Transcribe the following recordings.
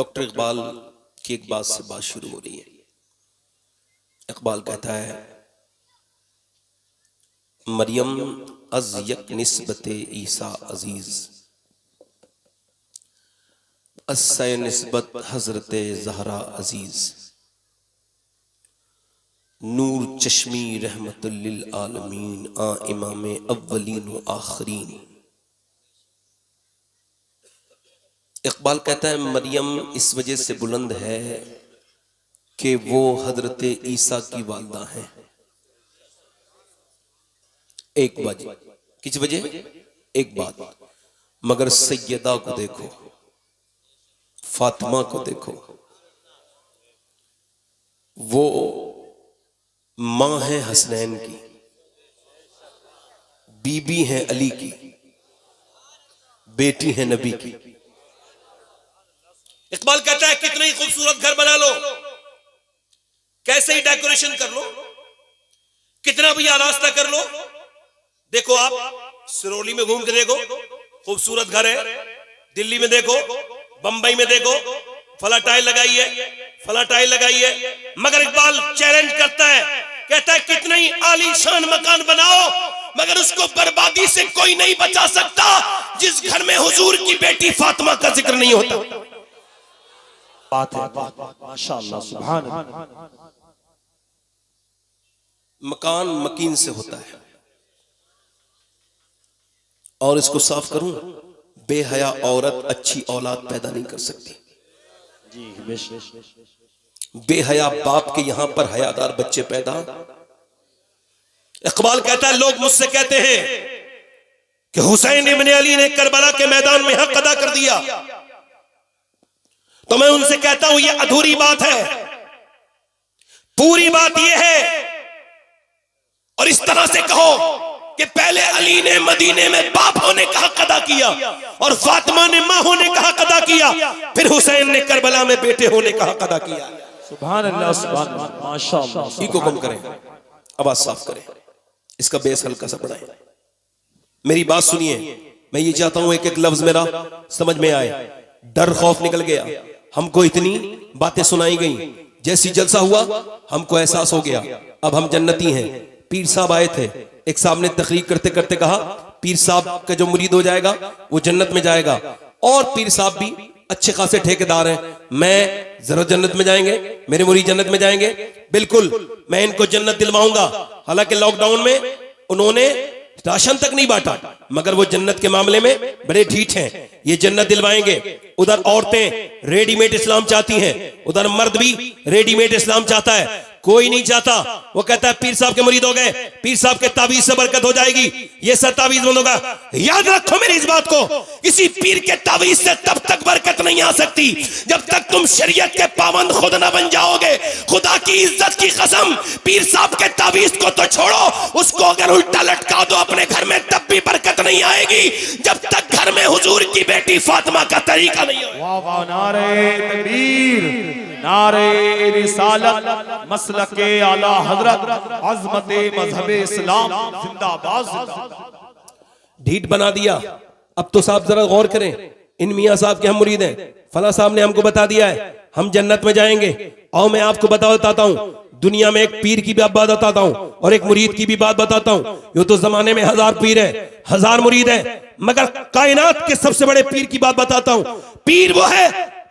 Doctor Iqbal की एक बात से बात शुरू हो रही है। इकबाल कहता है, मरियम अज यक निस्बते ईसा अजीज, अस्से निस्बत हजरते ज़हरा अजीज, नूर चश्मी रहमतुल लिल आलमीन, आ इमाम अव्वलीन व आखरीन। इकबाल कहता है मरियम इस वजह से बुलंद है कि वो हजरत ईसा की वालिदा है। एक वजह, किस वजह? एक बात, मगर सैयदा को देखो, फातिमा को देखो, वो मां है हसनैन की, बीबी है अली की, बेटी है नबी की। इकबाल कहता है कितना ही खूबसूरत घर बना लो, कैसे ही डेकोरेशन कर लो, कितना भी आरास्ता कर लो, देखो आप सिरोली में घूम के देखो, खूबसूरत घर है। दिल्ली में देखो, बंबई में देखो, फला टाइल लगाई है, फला टाइल लगाई है। मगर इकबाल चैलेंज करता है, कहता है कितना ही आलीशान मकान बनाओ, मगर उसको बर्बादी से कोई नहीं बचा सकता जिस घर में हुजूर की बेटी फातिमा का जिक्र नहीं होता। बात है, माशाअल्लाह, सुभान अल्लाह। मकान मकीन से होता है। और इसको साफ करूं, बेहया औरत अच्छी औलाद पैदा नहीं कर सकती। बेहया बाप के यहां पर हयादार बच्चे पैदा। इकबाल कहता है लोग मुझसे कहते हैं कि हुसैन इब्न अली ने करबला के मैदान में हक अदा कर दिया, तो मैं उनसे कहता हूं यह अधूरी बात है। पूरी बात यह है, और इस तरह से कहो कि पहले अली ने मदीने में बाप होने का हक अदा किया और फातिमा ने मां होने का हक अदा किया, फिर हुसैन ने करबला में बेटे होने का हक अदा किया। सुभान अल्लाह, सुभान अल्लाह, माशाअल्लाह। को कम करें, आवाज साफ करें, इसका बेस हल्का सा बढ़ाएं। मेरी बात सुनिए, मैं ये चाहता हूं एक एक लफ्ज मेरा समझ में आए। डर खौफ निकल गया, हमको इतनी बातें सुनाई गई, जैसी जलसा हुआ हमको एहसास हो गया अब हम जन्नती हैं। पीर साहब आए थे, एक साहब ने तकरीर करते करते कहा पीर साहब का जो मुरीद हो जाएगा वो जन्नत में जाएगा। और पीर साहब भी अच्छे खासे ठेकेदार हैं, मैं जरूर जन्नत में जाएंगे, मेरे मुरीद जन्नत में जाएंगे, बिल्कुल मैं इनको जन्नत दिलवाऊंगा। हालांकि लॉकडाउन में उन्होंने राशन तक नहीं बांटा, मगर वो जन्नत के मामले में बड़े ढीठ हैं, ये जन्नत दिलवाएंगे। उधर औरतें रेडीमेड इस्लाम चाहती हैं, उधर मर्द भी रेडीमेड इस्लाम चाहता है। कोई नहीं चाहता, वो कहता है पीर साहब के मुरीद हो गए, पीर साहब के ताबीज से बरकत हो जाएगी, ये सब ताबीज बंद होगा। याद रखो मेरी इस बात को, किसी पीर के ताबीज से तब तक बरकत नहीं आ सकती जब तक तुम शरीयत के पाबंद खुद ना बन जाओगे। खुदा की इज्जत की कसम, पीर साहब के ताबीज को तो छोड़ो, उसको अगर उल्टा लटका दो अपने घर में तब भी बरकत नहीं आएगी जब तक घर में हुजूर की बेटी फातिमा का तरीका नहीं हो। वाह वाह, नारे तकबीर, नारे रिसालत, मसलके आला हजरत, अज़मते मज़हबे इस्लाम जिंदाबाद। ढीठ बना दिया। अब तो साहब जरा गौर करें, इन मियां साहब के हम मुरीद हैं, फला साहब ने हमको बता दिया है हम जन्नत में जाएंगे। और मैं आपको बताता हूं, दुनिया में एक पीर की भी बात बताता हूं और एक मुरीद की भी बात बताता हूं। ये तो जमाने में 1000 पीर है, 1000 मुरीद है, मगर कायनात के सबसे बड़े पीर की बात बताता हूं। पीर वो है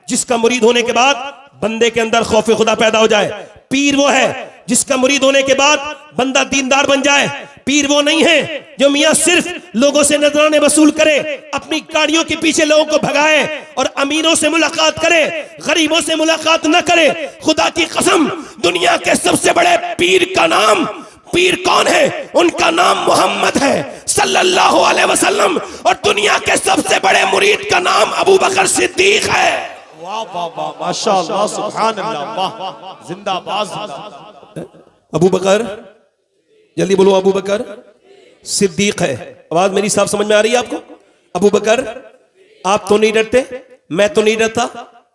जिसका मुरीद होने के बाद बंदे के अंदर खौफ खुदा पैदा हो जाए। पीर वो है जिसका मुरीद होने के बाद बंदा दीनदार बन जाए। पीर वो नहीं है जो मियां सिर्फ लोगों से नजराने वसूल करे, अपनी गाड़ियों के पीछे लोगों को भगाए और अमीरों से मुलाकात करे, गरीबों से मुलाकात न करे। खुदा की कसम, दुनिया के सबसे बड़े पीर का नाम, पीर कौन है? उनका नाम मोहम्मद है सल्लल्लाहु अलैहि वसल्लम, और दुनिया के सबसे बड़े मुरीद का नाम अबू बकर सिद्दीक है। वाह वाह वाह, माशाअल्लाह, सुभान अल्लाह, वाह, जिंदाबाद। अबू बकर, जल्दी बोलो, अबू बकर सिद्दीक है। आवाज मेरी साफ समझ में आ रही है आपको? अबू बकर, आप तो नहीं डरते, मैं तो नहीं डरता,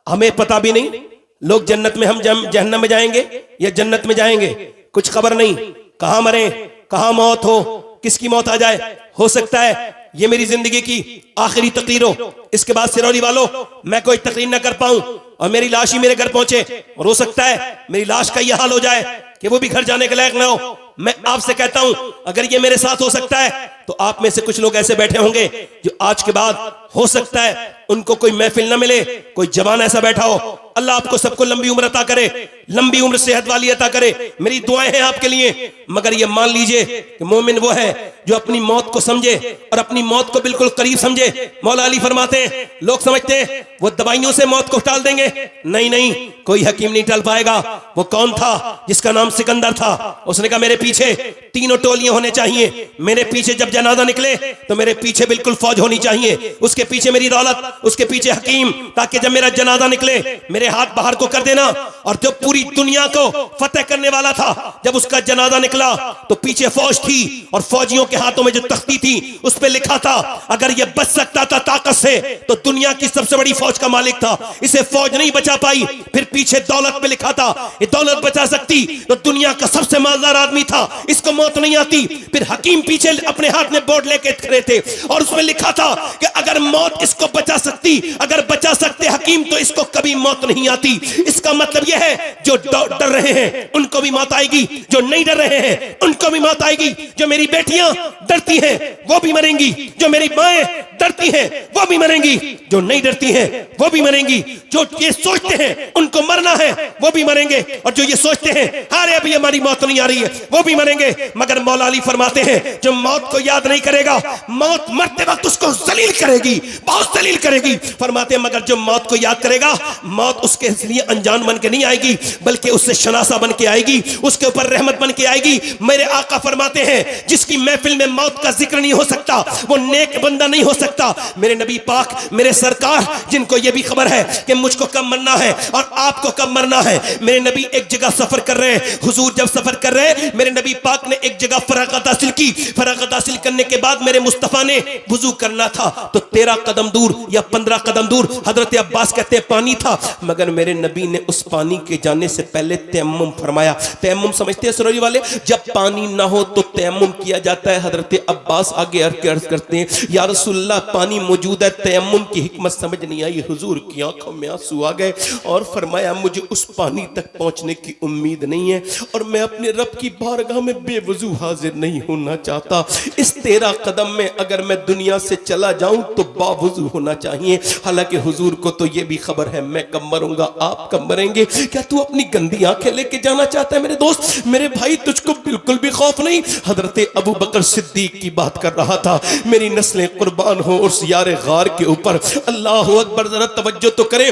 हमें पता भी नहीं लोग जन्नत में हम जहन्नम में जाएंगे या जन्नत में जाएंगे, कुछ खबर नहीं, कहां मरे, कहां मौत हो, किसकी मौत आ जाए। हो सकता है ये मेरी जिंदगी की आखिरी तकरीर हो, इसके बाद सिरौली वालों मैं कोई तकरीर ना कर पाऊं और मेरी लाश ही मेरे घर पहुंचे, और हो सकता है मेरी लाश का यह हाल हो जाए कि वो भी घर जाने के लायक ना हो। मैं आपसे कहता हूं, अगर ये मेरे साथ हो सकता है तो आप में से कुछ लोग ऐसे बैठे होंगे जो आज के बाद हो सकता है उनको कोई महफिल ना मिले, कोई जवान ऐसा बैठा हो। अल्लाह आपको सबको लंबी उम्र अता करे, लंबी उम्र सेहत वाली अता करे। मेरी दुआएं हैं आपके लिए। मगर ये मान लीजिए कि मोमिन वो है जो अपनी मौत को समझे और अपनी मौत को बिल्कुल करीब समझे। मौला अली फरमाते हैं, लोग समझते हैं वो दवाइयों से मौत को टाल देंगे। नहीं नहीं, कोई हकीम नहीं टाल पाएगा। वो कौन था? जिसका नाम सिकंदर था। उसने कहा मेरे पीछे तीनों टोलियां होने चाहिए। मेरे पीछे जब जनाजा निकले तो मेरे पीछे बिल्कुल फौज होनी चाहिए, उसके पीछे मेरी दौलत, उसके पीछे हकीम, ताकि जब मेरा जनाजा निकले मेरे हाथ बाहर को कर देना। और जो पूरी दुनिया को फतेह करने वाला था, जब उसका जनाजा निकला तो पीछे फौज थी और फौजियों के हाथों में जो तख्ती थी उस पे लिखा था अगर ये बच सकता था ताकत से तो दुनिया की सबसे बड़ी फौज का मालिक था। इसे फौज नहीं बचा पाई। फिर पीछे दौलत पे लिखा था ये दौलत बचा सकती तो दुनिया का सबसे मालदार आदमी था, इसको मौत नहीं आती। फिर हकीम पीछे अपने हाथ में बोर्ड लेके खड़े थे और उसमें लिखा था कि अगर मौत इसको बचा सकती, अगर बचा सकते हकीम तो इसको कभी मौत नहीं आती। इसका मतलब यह है जो डर रहे हैं उनको भी मौत आएगी, जो नहीं डर रहे हैं उनको भी मौत आएगी। जो मेरी बेटियां डरती हैं वो भी मरेंगी, जो मेरी माएं डरती हैं वो भी मरेंगी, जो नहीं डरती हैं वो भी मरेंगी। जो ये सोचते हैं उनको मरना है वो भी मरेंगे, और जो ये सोचते हैं अरे अभी हमारी मौत नहीं आ रही है वो भी मरेंगे। मगर मौला अली फरमाते हैं जो मौत को याद नहीं करेगा मौत मरते वक्त उसको जलील करेगी, बहुत जलील करेगी। फरमाते हैं मगर जो मौत को याद करेगा मौत उसके लिए अनजान बन के नहीं आएगी बल्कि उससे शनासा बन के आएगी, उसके ऊपर रहमत बन के आएगी। मेरे आका फरमाते हैं जिसकी महफिल में मौत का जिक्र नहीं हो सकता वो नेक बंदा नहीं हो सकता। मेरे नबी पाक, मेरे सरकार, जिनको ये भी खबर है कि मुझको कब मरना है और आपको कब मरना है। मेरे नबी एक जगह सफर कर रहे हैं, हुजूर जब सफर कर रहे हैं मेरे नबी पाक ने एक जगह फरागत हासिल की। फरागत हासिल करने के बाद मेरे मुस्तफा ने वुजू करना था तो 13 कदम दूर या 15 कदम दूर हजरत अब्बास कहते हैं पानी था, मगर मेरे नबी ने उस पानी के जाने से पहले तयम्मुम फरमाया। तयम्मुम समझते हैं सरोजी वाले? जब पानी ना हो तो तयम्मुम किया जाता है। हजरत अब्बास आगे अर्ज करते हैं या रसूलल्लाह पानी मौजूद है, तयम्मुम की हिकमत समझ नहीं आई। हुजूर की आंखों में आंसू आ गए और फरमाया मुझे उस पानी तक पहुंचने की उम्मीद नहीं है और मैं अपने रब की बारगाह में बेवजू हाजिर नहीं होना चाहता। इस 13 कदम में अगर मैं दुनिया से चला जाऊं तो बावजू होना चाहिए। हालांकि हुजूर को तो ये भी खबर है मैं कब मरूंगा, आप कब मरेंगे। क्या तू अपनी गंदी आंखें लेके जाना चाहता है मेरे दोस्त, मेरे भाई? तुझको बिल्कुल भी खौफ नहीं। हजरत अबू बकर सिद्दीक की बात कर रहा था। मेरी नस्लें कुर्बान हो उस यार गार के ऊपर। अल्लाह अकबर, जरा तवज्जो तो करे।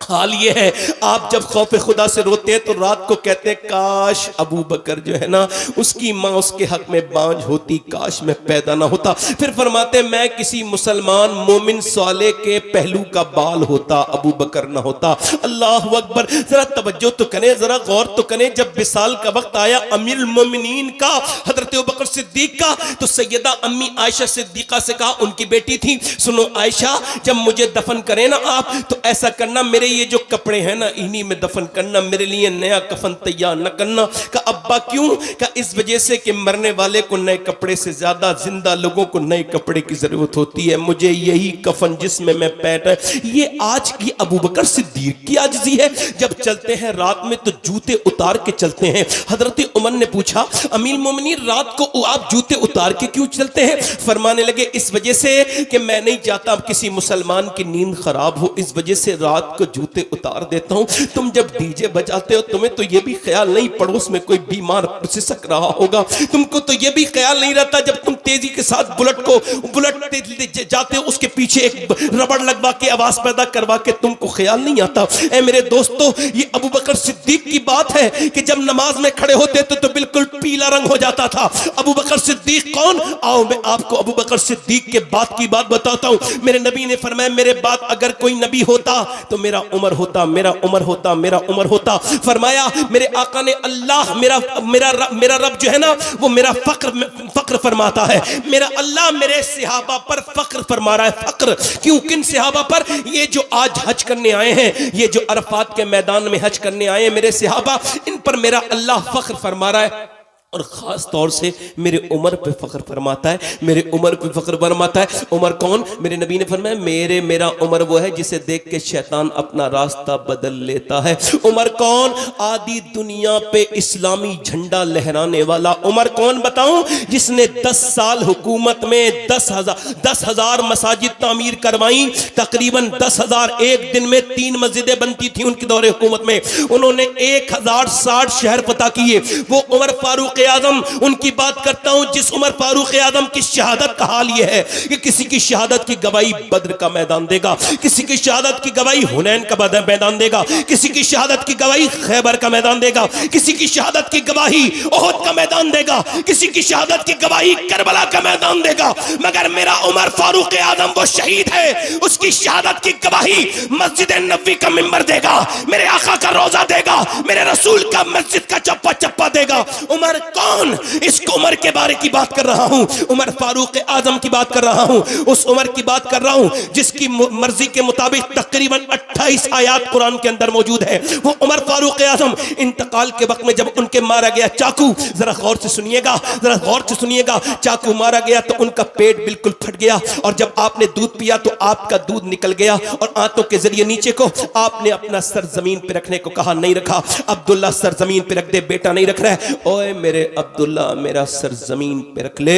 हाल ये है आप जब खौफ खुदा से रोते हैं तो रात को कहते हैं काश अबू बकर जो है ना उसकी माँ उसके हक में बांझ होती, काश मैं पैदा ना होता। फिर फरमाते हैं मैं किसी मुसलमान मोमिन साले के पहलू का बाल होता, अबू बकर ना होता। अल्लाह अकबर, जरा तवज्जो तो करें, जरा गौर तो करें। जब विसाल का वक्त आया अमीरुल मोमिनीन का, हजरत अबू बकर सिद्दीक का, तो सैयदा अम्मी आयशा सिद्दीका से कहा, उनकी बेटी थी, सुनो आयशा जब मुझे दफन करें ना आप तो ऐसा करना मेरे ये जो कपड़े हैं ना इन्हीं में दफन करना, मेरे लिए नया कफन तैयार न करना। का अब्बा क्यों? का इस वजह से कि मरने वाले को नए कपड़े से ज्यादा जिंदा लोगों को नए कपड़े की जरूरत होती है। मुझे यही कफन जिसमें मैं पैठ है। ये आज की अबू बकर सिद्दीक की आजिज़ी है। जब चलते हैं रात में तो जूते उतार के चलते हैं। हजरत उमर ने पूछा अमीर मोमिनीन रात को आप जूते उतार के क्यों चलते हैं? फरमाने लगे इस वजह से कि मैं नहीं चाहता किसी मुसलमान की नींद खराब हो, इस वजह से रात को जूते उतार देता हूं। तुम जब डीजे बजाते हो तुम्हें तो यह भी ख्याल नहीं पड़ोस में कोई बीमार सिसक रहा होगा, तुमको तो यह भी ख्याल नहीं रहता जब तुम तेजी के साथ बुलेट जाते हो उसके पीछे एक रबड़ लगवा के आवाज पैदा करवा के, तुमको ख्याल नहीं आता। ऐ मेरे दोस्तों ये अबू बकर सिद्दीक की बात है कि जब नमाज में खड़े होते तो बिल्कुल पीला रंग हो जाता था। अबू बकर सिद्दीक कौन? आओ मैं आपको अबू बकर सिद्दीक के बात की बात बताता हूं। मेरे नबी ने फरमाया मेरे बाद अगर कोई नबी होता तो मेरा उमर होता, मेरा उमर होता, मेरा उमर होता। फरमाया मेरे आका ने अल्लाह मेरा रब जो है ना वो मेरा फक्र फरमाता है। मेरा अल्लाह मेरे सहाबा पर फक्र फरमा रहा है। फक्र क्यों? किन सहाबा पर? ये जो आज हज करने आए हैं, ये जो अरफात के मैदान में हज करने आए हैं मेरे सहाबा, इन पर मेरा अल्लाह फक्र फरमा रहा है। और खास तौर से मेरे उमर पे फख्र फरमाता है, मेरे उमर पे फख्र फरमाता है। उमर कौन? मेरे नबी ने फरमाया मेरा उमर वो है जिसे देख के शैतान अपना रास्ता बदल लेता है। उमर कौन? आदि दुनिया पे इस्लामी झंडा लहराने वाला। उमर कौन बताऊं? जिसने 10 साल हुकूमत में 10,000 मसाजिद तामीर करवाई, तकरीबन 10,000। एक दिन में 3 मस्जिदें बनती थी उनके दौरे हुकूमत में। उन्होंने 1060 शहर फतह किए। वो उमर फारूक आजम, उनकी बात करता हूं जिस उमर फारूक आजम की शहादत का हाल यह है कि किसी की शहादत की गवाही बद्र का मैदान देगा, किसी की शहादत की गवाही हुनैन का मैदान देगा, किसी की शहादत की गवाही खैबर का मैदान देगा, किसी की शहादत की गवाही ओहद का मैदान देगा, किसी की शहादत की गवाही करबला का मैदान देगा। मगर मेरा उमर फारूक आजम वो शहीद है, उसकी शहादत की गवाही मस्जिद नबवी का मिंबर देगा, मेरे आका का रोजा देगा, मेरे रसूल का मस्जिद का चप्पा चप्पा देगा। उमर कौन? इस उमर के बारे की बात कर रहा हूं, उमर फारूक आजम की बात कर रहा हूं, उस उमर की बात कर रहा हूं जिसकी मर्जी के मुताबिक तकरीबन 28 आयात कुरान के अंदर मौजूद है। वो उमर फारूक आजम इंतकाल के वक्त में जब उनके मारा गया चाकू, जरा गौर से सुनिएगा, जरा गौर से सुनिएगा, चाकू मारा गया तो उनका पेट बिल्कुल फट गया और जब आपने दूध पिया तो आपका दूध निकल गया और आंतों के जरिए नीचे को आपने अपना सर जमीन पे रखने को कहा, नहीं रखा। अब्दुल्ला सर जमीन पे रख दे, बेटा नहीं रख रहा है। ओए मेरे अब्दुल्ला, मेरा सर जमीन पे रख ले।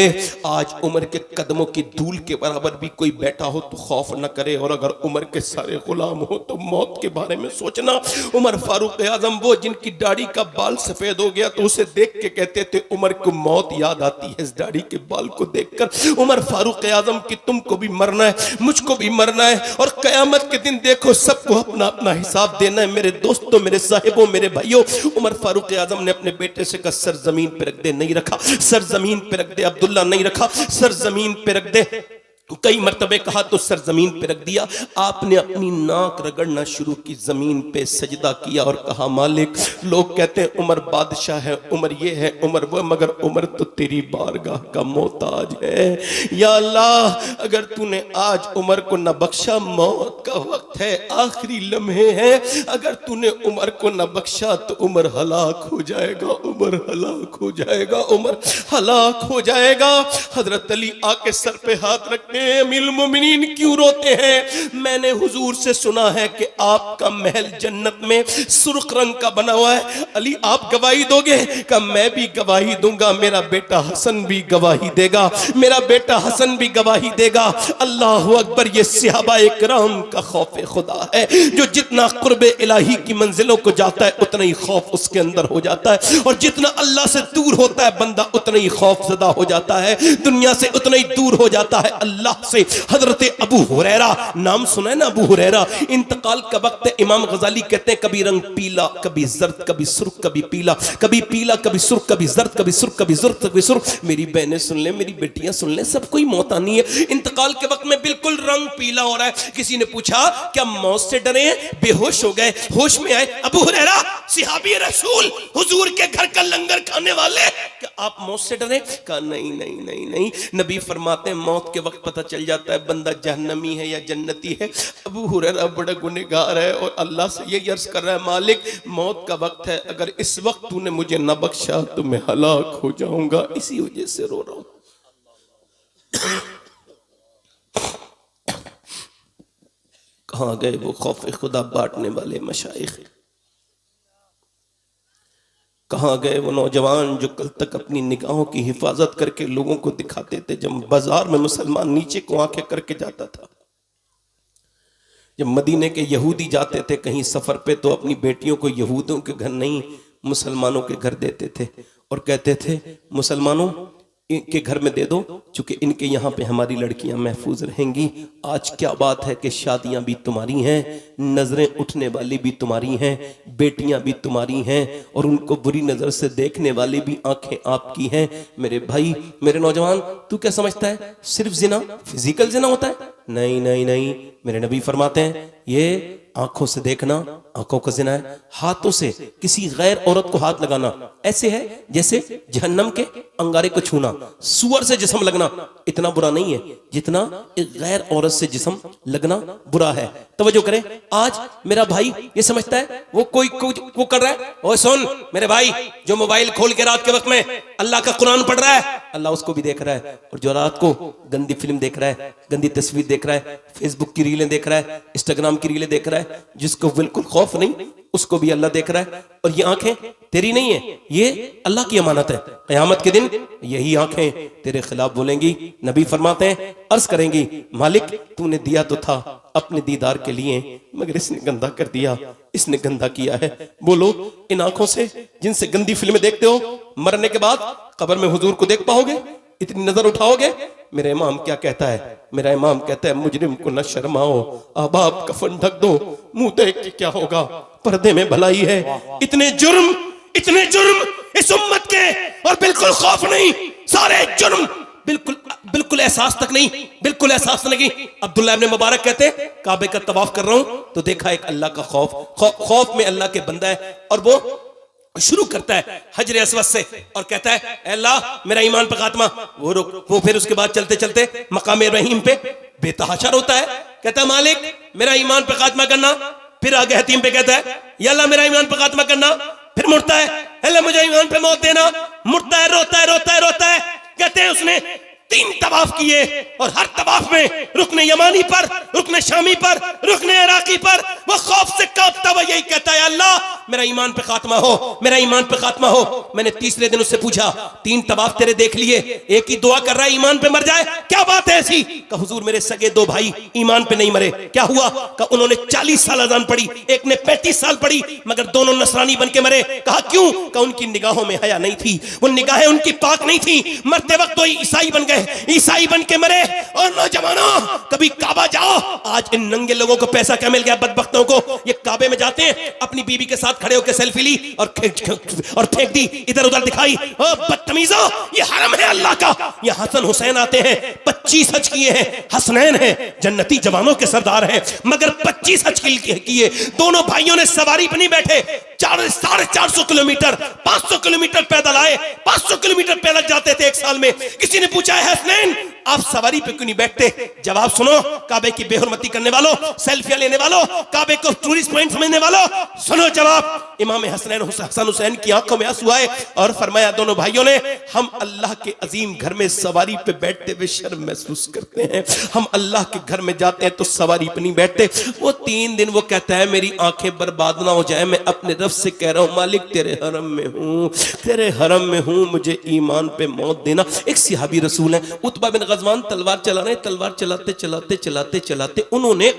आज उमर के कदमों की धूल के बराबर भी कोई बैठा हो तो खौफ न करे, और अगर उमर के सारे गुलाम हो तो मौत के बारे में सोचना। उमर फारूक आजम वो जिनकी दाढ़ी का बाल सफेद हो गया तो उसे देख के कहते थे उमर को मौत याद आती है इस दाढ़ी के बाल को देखकर। उमर फारूक आजम की तुमको भी मरना है, मुझको भी मरना है, और कयामत के दिन देखो सबको अपना अपना हिसाब देना है। मेरे दोस्तों, मेरे साहिबों, मेरे भाइयों, उमर फारूक आजम ने अपने बेटे से कहा सर जमीन पे रख दे, नहीं रखा। सर जमीन पे रख दे अब्दुल्ला, नहीं रखा। सर जमीन पे रख दे, कई मर्तबे कहा तो सर जमीन पे रख दिया। आपने अपनी नाक रगड़ना शुरू की, जमीन पे सजदा किया और कहा मालिक, लोग कहते हैं उमर बादशाह है, उमर ये है, उमर वो, मगर उमर तो तेरी बारगाह का मोहताज है। या अल्लाह, अगर तूने आज उमर को न बख्शा, मौत का वक्त है, आखिरी लम्हे हैं, अगर तूने उमर को न बख्शा तो उमर हलाक हो जाएगा, उमर हलाक हो जाएगा, उमर हलाक हो जाएगा। हजरत अली आके सर पे हाथ रखते, अमीरुल मोमिनीन क्यों रोते हैं? मैंने हुजूर से सुना है कि आपका महल जन्नत में सुर्ख रंग का बना हुआ है, अली आप गवाही दोगे? कि मैं भी गवाही दूंगा, मेरा बेटा हसन भी गवाही देगा, मेरा बेटा हसन भी गवाही देगा। अल्लाह अकबर, ये सहाबाए किराम का खौफ खुदा है, जो जितना कुर्बे इलाही की मंजिलों को जाता है उतना ही खौफ उसके अंदर हो जाता है, और जितना अल्लाह से दूर होता है बंदा उतना ही खौफजदा हो जाता है, दुनिया से उतना ही दूर हो जाता है अल्लाह से। हजरत अबू हुरैरा, नाम सुना है ना अबू हुरैरा? इंतकाल का वक्त है, इमाम गजाली कहते हैं कभी रंग पीला, कभी जर्द, कभी सुर्ख, कभी पीला, कभी पीला, कभी सुर्ख, कभी जर्द, कभी सुर्ख, कभी जुर्द, कभी सुर्ख। मेरी बहनें सुन ले, मेरी बेटियां सुन ले, सब कोई मौत आनी है। इंतकाल के वक्त में बिल्कुल रंग पीला हो रहा है। किसी ने पूछा क्या मौत से डरे हैं? बेहोश हो गए, होश में आए। अबू हुरैरा सहाबी रसूल, हुजूर के घर का लंगर खाने वाले, क्या आप मौत से डरे? कहा नहीं नहीं नहीं नहीं, नबी फरमाते हैं मौत के वक्त पता चल जाता है बंदा जहन्नमी है या जन्नती है। अबू हुरैरा बड़ा गुनहगार है और अल्लाह से ये अर्ज कर रहा है, मालिक मौत का वक्त है, अगर इस वक्त तूने मुझे न बख्शा तो मैं हलाक हो जाऊंगा, इसी वजह से रो रहा हूं। कहां गए वो खौफ खुदा बांटने वाले मशाइख? कहां गए वो नौजवान जो कल तक अपनी निगाहों की हिफाजत करके लोगों को दिखाते थे? जब बाजार में मुसलमान नीचे को आंखें करके जाता था, जब मदीने के यहूदी जाते थे कहीं सफर पे तो अपनी बेटियों को यहूदियों के घर नहीं मुसलमानों के घर देते थे और कहते थे मुसलमानों इनके घर में दे दो, चूंकि इनके यहाँ पे हमारी लड़कियां महफूज रहेंगी। आज क्या बात है कि शादियां भी तुम्हारी हैं, नजरें उठने वाली भी तुम्हारी हैं, बेटियां भी तुम्हारी हैं, और उनको बुरी नजर से देखने वाली भी आंखें आपकी हैं। मेरे भाई, मेरे नौजवान, तू क्या समझता है सिर्फ जिना फिजिकल जिना होता है? नहीं नहीं नहीं, मेरे नबी फरमाते हैं ये आंखों से देखना आंखों का जिना है, हाथों से किसी गैर औरत को हाथ लगाना ऐसे है जैसे जहन्नम के अंगारे को छूना, सुअर से जिस्म लगना इतना बुरा नहीं है जितना एक गैर औरत से जिस्म लगना बुरा है। तवज्जो करें, आज मेरा भाई ये समझता है वो कोई वो कर रहा है, ओए सुन मेरे भाई, जो मोबाइल खोल के रात के वक्त में अल्लाह का कुरान पढ़ रहा है, अल्लाह उसको भी देख रहा है। और जो रात को गंदी फिल्म देख रहा है, गंदी तस्वीर देख रहा है, फेसबुक की रीलें देख रहा है, इंस्टाग्राम की रीलें देख रहा है, जिसको बिल्कुल खौफ नहीं, उसको भी अल्लाह देख रहा है। और ये आंखें तेरी नहीं है, ये अल्लाह की अमानत है। क़यामत के दिन यही आंखें तेरे खिलाफ बोलेंगी। नबी फरमाते हैं, अर्ज करेंगी, मालिक तूने दिया तो था अपने दीदार के लिए, मगर इसने गंदा कर दिया, इसने गंदा किया है। बोलो, इन आंखों से जिनसे गंदी फिल्में देखते हो, मरने के बाद कब्र में हुजूर को देख पाओगे? इतनी नजर उठाओगे? मेरा इमाम क्या कहता है? मेरा इमाम कहता है, मुजरिम को न शर्माओ, अब आप कफन ढक दो, मुंह देख के क्या होगा, पर्दे में भलाई है। इतने जुर्म इस उम्मत के, और बिल्कुल खौफ नहीं, सारे जुर्म बिल्कुल एहसास तक नहीं, बिल्कुल एहसास नहीं। अब्दुल्लाह इब्ने मुबारक कहते हैं, काबे का तवाफ कर रहा हूं तो देखा एक अल्लाह का खौफ में अल्लाह के बंदा है, और वो शुरू करता है हजर अस्वद से और कहता है, अल्लाह मेरा ईमान पे खात्मा। वो फिर उसके बाद चलते चलते मकाम रहीम पे बेतहाशा रोता है, कहता है, मालिक मेरा ईमान पे खात्मा करना। फिर आगे हतीम पे कहता है, या अल्लाह मेरा ईमान पे खात्मा करना। फिर मुड़ता है, अल्लाह मुझे ईमान पे मौत देना। मुड़ता है, रोता है। कहते हैं उसने 3 तवाफ किए, और हर तवाफ में रुकने यमानी पर, रुकने शामी पर, रुकने इराकी पर वो खौफ से कांपता हुआ यही कहता है, अल्लाह मेरा ईमान पे खात्मा हो, मेरा ईमान पे खात्मा हो। मैंने तीसरे दिन उससे पूछा, 3 तवाफ तेरे देख लिए, एक ही दुआ कर रहा है ईमान पे मर जाए, क्या बात है ऐसी? कहा हुजूर मेरे सगे 2 भाई ईमान पे नहीं मरे। क्या हुआ? कहा उन्होंने 40 साल अज़ान पढ़ी, एक ने 35 साल पढ़ी, मगर दोनों नसरानी बन के मरे। कहा क्यों? कहा उनकी निगाहों में हया नहीं थी, वो निगाहें उनकी पाक नहीं थी, मरते वक्त तो ईसाई बन गए, ईसाई बन के मरे। और नौजवानों, कभी काबा जाओ। आज इन नंगे लोगों को पैसा क्या मिल गया, बदबख्तों को, ये काबे में जाते हैं, अपनी बीवी के साथ खड़े होकर सेल्फी ली और फेंक दी, इधर उधर दिखाई। ओ बदतमीजो, ये हरम है अल्लाह का। ये हसन हुसैन आते हैं, 25 हज किए हैं, हसनैन हैं, जन्नती जवानों के सरदार हैं, मगर 25 हज किए। दोनों भाइयों ने सवारी पर नहीं बैठे, 450 किलोमीटर, 500 किलोमीटर पैदल आए, 500 किलोमीटर पैदल जाते थे एक साल में। किसी ने पूछा है, हसनैन आप सवारी पे क्यों नहीं बैठते? जवाब सुनो, काबे की बेहुरमती करने वालों, सेल्फियां लेने वालों, काबे को टूरिस्ट पॉइंट समझने वालों, सुनो जवाब। इमाम हसन हुसैन की आंखों में आंसू आए और फरमाया, दोनों भाइयों ने, हम अल्लाह के अजीम घर में सवारी पे बैठते हुए शर्म महसूस करते हैं, हम अल्लाह के घर में जाते हैं तो सवारी पे नहीं बैठते। वो 3 दिन वो कहता है, मेरी आंखें बर्बाद ना हो जाए, मैं अपने रब से कह रहा हूं, मालिक तेरे हरम में हूं, तेरे हरम में हूं, मुझे ईमान पे मौत देना। एक सिहाबी रसूल है, उतबा बिन गज़वान, तलवार चला रहे, तलवार चलाते उन्होंने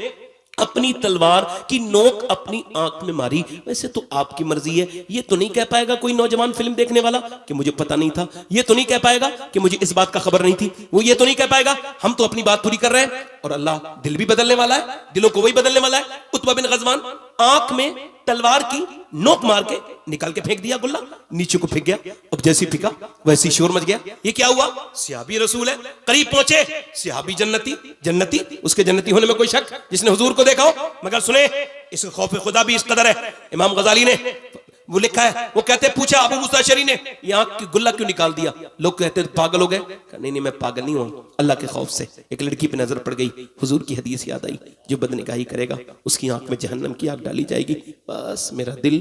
अपनी तलवार की नोक अपनी आंख में मारी। वैसे तो आपकी मर्जी है, ये तो नहीं कह पाएगा कोई नौजवान फिल्म देखने वाला कि मुझे पता नहीं था, ये तो नहीं कह पाएगा कि मुझे इस बात का खबर नहीं थी, वो ये तो नहीं कह पाएगा। हम तो अपनी बात पूरी कर रहे हैं, और अल्लाह दिल भी बदलने वाला है, दिलों को वही बदलने वाला है। उतबा बिन गज़वान आंख में तलवार की नोक मार के निकाल के फेंक दिया, गुल्ला नीचे को फेंक गया। अब जैसी फेंका वैसी शोर मच गया। ये क्या हुआ? सिहाबी रसूल है, करीब पहुंचे, सिहाबी जन्नती, उसके जन्नती होने में कोई शक, जिसने हुजूर को देखा हो। मगर सुने, इस खौफ खुदा भी इस कदर है, इमाम गजाली ने वो लिखा है, वो कहते पूछा अबू मूसा अशअरी ने, ये आंख की गुल्ला क्यों निकाल दिया? लोग कहते पागल हो गए। नहीं, मैं पागल नहीं हूं, अल्लाह के खौफ से। एक लड़की पे नजर पड़ गई, हुजूर की हदीस याद आई, जो बदनिगाही करेगा उसकी आंख में जहन्नम की आग डाली जाएगी। बस मेरा दिल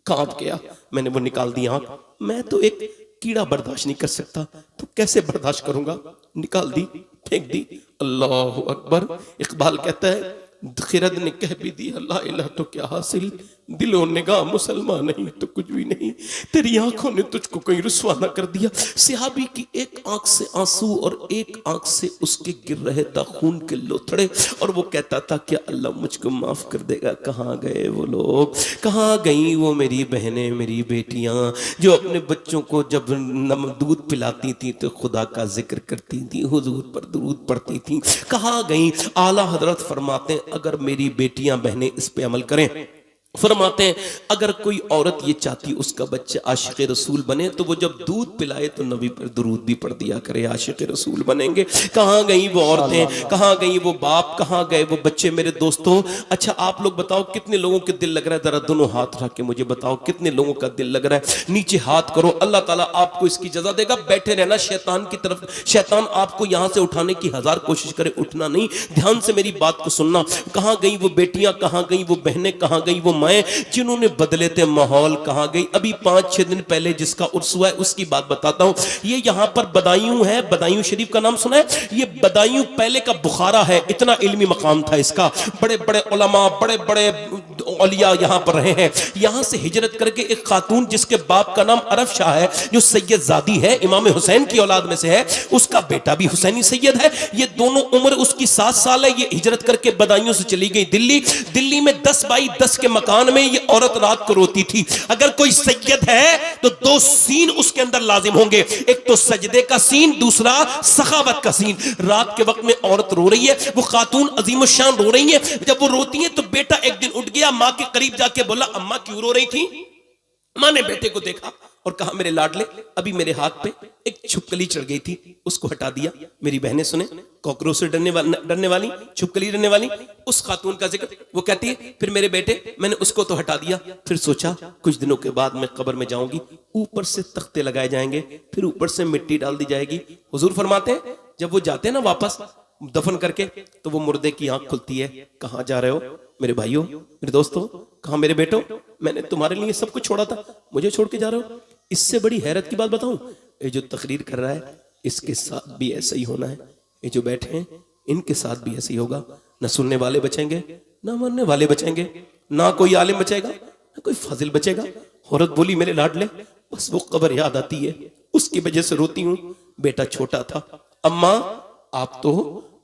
कांप गया, मैंने वो निकाल दी आंख। मैं तो एक कीड़ा बर्दाश्त नहीं कर सकता, तो कैसे बर्दाश्त करूंगा? निकाल दी, फेंक दी। अल्लाह अकबर। इकबाल कहता है, खिरद ने कह भी दी, अल्लाह इलाह तो क्या हासिल, दिलो निगाह मुसलमान नहीं तो कुछ भी नहीं, तेरी आंखों ने तुझको कहीं रुसवा ना कर दिया। सिहाबी की एक आंख से आंसू और एक आंख से उसके गिर रहे था खून के लोथड़े, और वो कहता था क्या अल्लाह मुझको माफ कर देगा? कहाँ गए वो लोग, कहाँ गई वो मेरी बहनें, मेरी बेटियां, जो अपने बच्चों को जब दूध पिलाती थी तो खुदा का जिक्र करती थी, हुजूर पर दुरूद पढ़ती थी, कहाँ गई? आला हजरत फरमाते, अगर मेरी बेटियां बहनें इस पे अमल करें, फरमाते हैं अगर कोई औरत ये चाहती उसका बच्चा आशिक रसूल बने तो वो जब दूध पिलाए तो नबी पर दुरूद भी पढ़ दिया करे, आशिक रसूल बनेंगे। कहाँ गई वो औरतें, कहाँ गई वो बाप, कहाँ गए वो बच्चे मेरे दोस्तों। अच्छा आप लोग बताओ कितने लोगों के दिल लग रहा है, जरा दोनों हाथ रख के मुझे बताओ कितने लोगों का दिल लग रहा है। नीचे हाथ करो, अल्लाह ताला आपको इसकी जजा देगा। बैठे रहना शैतान की तरफ, शैतान आपको यहां से उठाने की हजार कोशिश करे, उठना नहीं। ध्यान से मेरी बात को सुनना। कहाँ गई वो बेटियां, कहाँ गई वो बहनें, कहाँ गई वो जिन्होंने बदले थे माहौल, कहां गई। अभी 5-6 दिन पहले जिसका उर्स हुआ है उसकी बात बताता हूं। ये यहां पर बदायूं है, बदायूं शरीफ का नाम सुना है। ये बदायूं पहले का बुखारा है, इतना इल्मी मकाम था इसका। बड़े बड़े उलमा, बड़े बड़े औलिया यहां पर रहे हैं। यहां से हिजरत करके एक खातून जिसके बाप का नाम अरफ शाह है, जो सैयद जादी है, इमाम हुसैन की औलाद में से है, उसका बेटा भी हुसैनी सैयद है। ये दोनों उम्र उसकी 7 साल है। ये हिजरत करके बदायूं से चली गई दिल्ली। दिल्ली में 10 बाई 10 के मकान में ये औरत रात को रोती थी। अगर कोई सैयद है तो 2 सीन उसके अंदर लाजिम होंगे, एक तो सजदे का सीन, दूसरा सखावत का सीन। रात के वक्त में औरत रो रही है, वो खातून अजीम शान रो रही है। जब वो रोती है तो बेटा एक दिन उठ गया, मां के करीब जाके बोला अम्मा क्यों रो रही थी। मां ने बेटे को देखा और कहा मेरे लाडले अभी मेरे हाथ पे एक छिपकली चढ़ गई थी, उसको हटा दिया। मेरी बहनें सुने, कॉकरोच से डरने वाली, छिपकली डरने वाली, उस खातून का जिक्र। वो कहती है फिर मेरे बेटे मैंने उसको तो हटा दिया, फिर सोचा कुछ दिनों के बाद मैं कब्र में जाऊंगी, ऊपर से तख्ते लगाए जाएंगे, फिर ऊपर से मिट्टी डाल दी जाएगी। हुजूर फरमाते हैं जब वो जाते हैं ना वापस दफन करके, तो वो मुर्दे की आंख खुलती है। कहां जा रहे हो मेरे भाइयों, मेरे दोस्तों, कहां मेरे बेटो, मैंने तुम्हारे लिए सब कुछ छोड़ा था, मुझे छोड़ के जा रहे हो। इससे बड़ी हैरत की बात बताऊं, ये जो तकरीर कर रहा है इसके साथ भी ऐसा ही होना है। ये जो बैठे हैं इनके साथ भी ऐसे ही होगा। न सुनने वाले बचेंगे, ना मरने वाले बचेंगे, ना कोई आलिम बचेगा, ना कोई फाजिल बचेगा। औरत बोली मेरे लाडले बस वो कब्र याद आती है, उसकी वजह से रोती हूं। बेटा छोटा था, अम्मा आप तो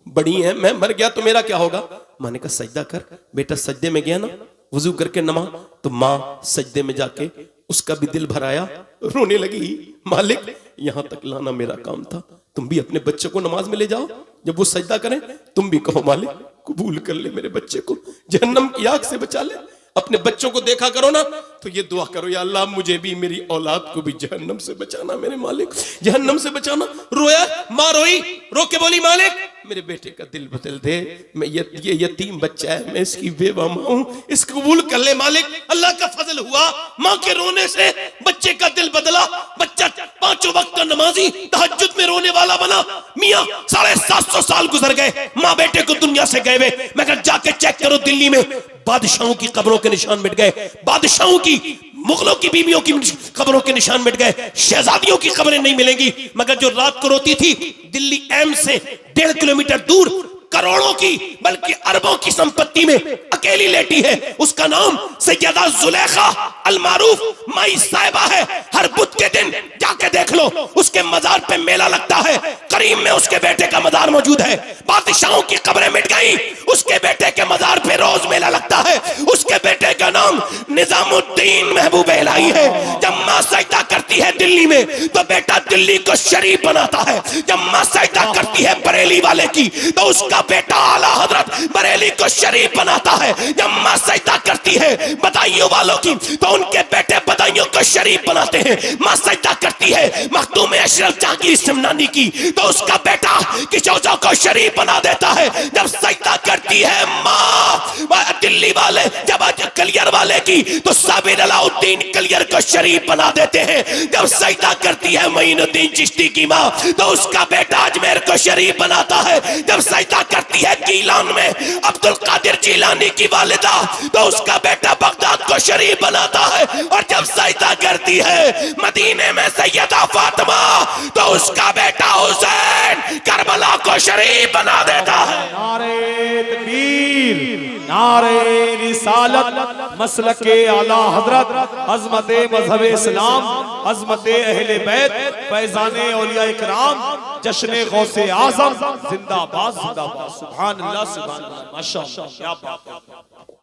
बड़ी हैं, मैं मर गया तो मेरा क्या होगा। माँ ने कहा सजदा कर। बेटा सजदे में गया ना, वजू करके नमा, तो माँ सजदे में जाके उसका भी दिल भर आया, रोने लगी मालिक यहां तक लाना मेरा काम था, तुम भी अपने बच्चे को नमाज में ले जाओ, जब वो सजदा करें तुम भी कहो मालिक कबूल कर ले मेरे बच्चे को, जहन्नम की आग से बचा ले। अपने बच्चों को देखा करो ना तो ये दुआ करो या अल्लाह मुझे भी मेरी औलाद को भी जहन्नम से बचाना, मेरे मालिक जहन्नम से बचाना। रोया, मां रोई, रो के बोली मालिक मेरे बेटे का दिल बदल दे, मैं ये यतीम बच्चा है, मैं इसकी बेवा मां हूं, इसको कबूल कर ले मालिक। अल्लाह का फजल हुआ, मां के रोने से बच्चे का दिल बदला। बच्चा 5 वक्त का नमाजी, तहज्जुद में रोने वाला बना। मियां 750 साल गुजर गए, मां बेटे को दुनिया से गए हुए। मगर जाके चेक करो दिल्ली में बादशाहों की कब्रों के निशान मिट गए, बादशाहों की, मुगलों की बीवियों की कब्रों के निशान मिट गए, शहजादियों की कब्रें नहीं मिलेंगी। मगर जो रात को रोती थी दिल्ली एम्स से 1.5 किलोमीटर दूर, करोड़ों की बल्कि अरबों की संपत्ति में अकेली लेटी है, उसका नाम सैयदा जुलेखा अल मारूफ माई साहिबा है। हर बुध के दिन जाके देख लो, उसके मजार पे मेला लगता है। करीम में उसके बेटे का मजार मौजूद है। बादशाहों की कब्रें मिट गई, उसके बेटे के मजार पे रोज मेला लगता है। उसके बेटे का नाम निजामुद्दीन महबूब इलाही है। जब मां सजदा करती है दिल्ली में तो बेटा दिल्ली को शरीफ बनाता है। जब मां सजदा करती है बरेली वाले की तो उसका बेटा आला हजरत बरेली को शरीफ बनाता है। जब मां सजदा करती है बदायूं वालों की तो उनके बेटे बदायूं को शरीफ बनाते हैं। मां सजदा करती है मखदूम अशरफ जहांगीर सिमनानी की तो उसका बेटा किशोजा को शरीफ बना देता है। जब सजदा करती है मां दिल्ली वाले, जब कलियर वाले की तो साबिर अलाउद्दीन कलियर को शरीफ बना देते हैं। जब सजदा करती है मोइनुद्दीन चिश्ती की मां तो उसका बेटा अजमेर को शरीफ बनाता है। जब सजदा करती है गीलान में अब्दुल कादिर जिलानी की वालिदा तो उसका बेटा बगदाद को शरीफ बनाता है। और जब सजदा करती है मदीने में सैयदा फातिमा तो उसका बेटा हुसैन करबला को शरीफ बना देता है। नारे तकबीर, नारे रिसालत, मसलके आला हजरत, अजमत मजहब इस्लाम, अजमत अहले बैत, फैजाने औलिया इकराम, जश्न गौसे आजम, जिंदाबाद जिंदाबाद, सुभान अल्लाह सुभान अल्लाह, माशाअल्लाह, क्या बात है।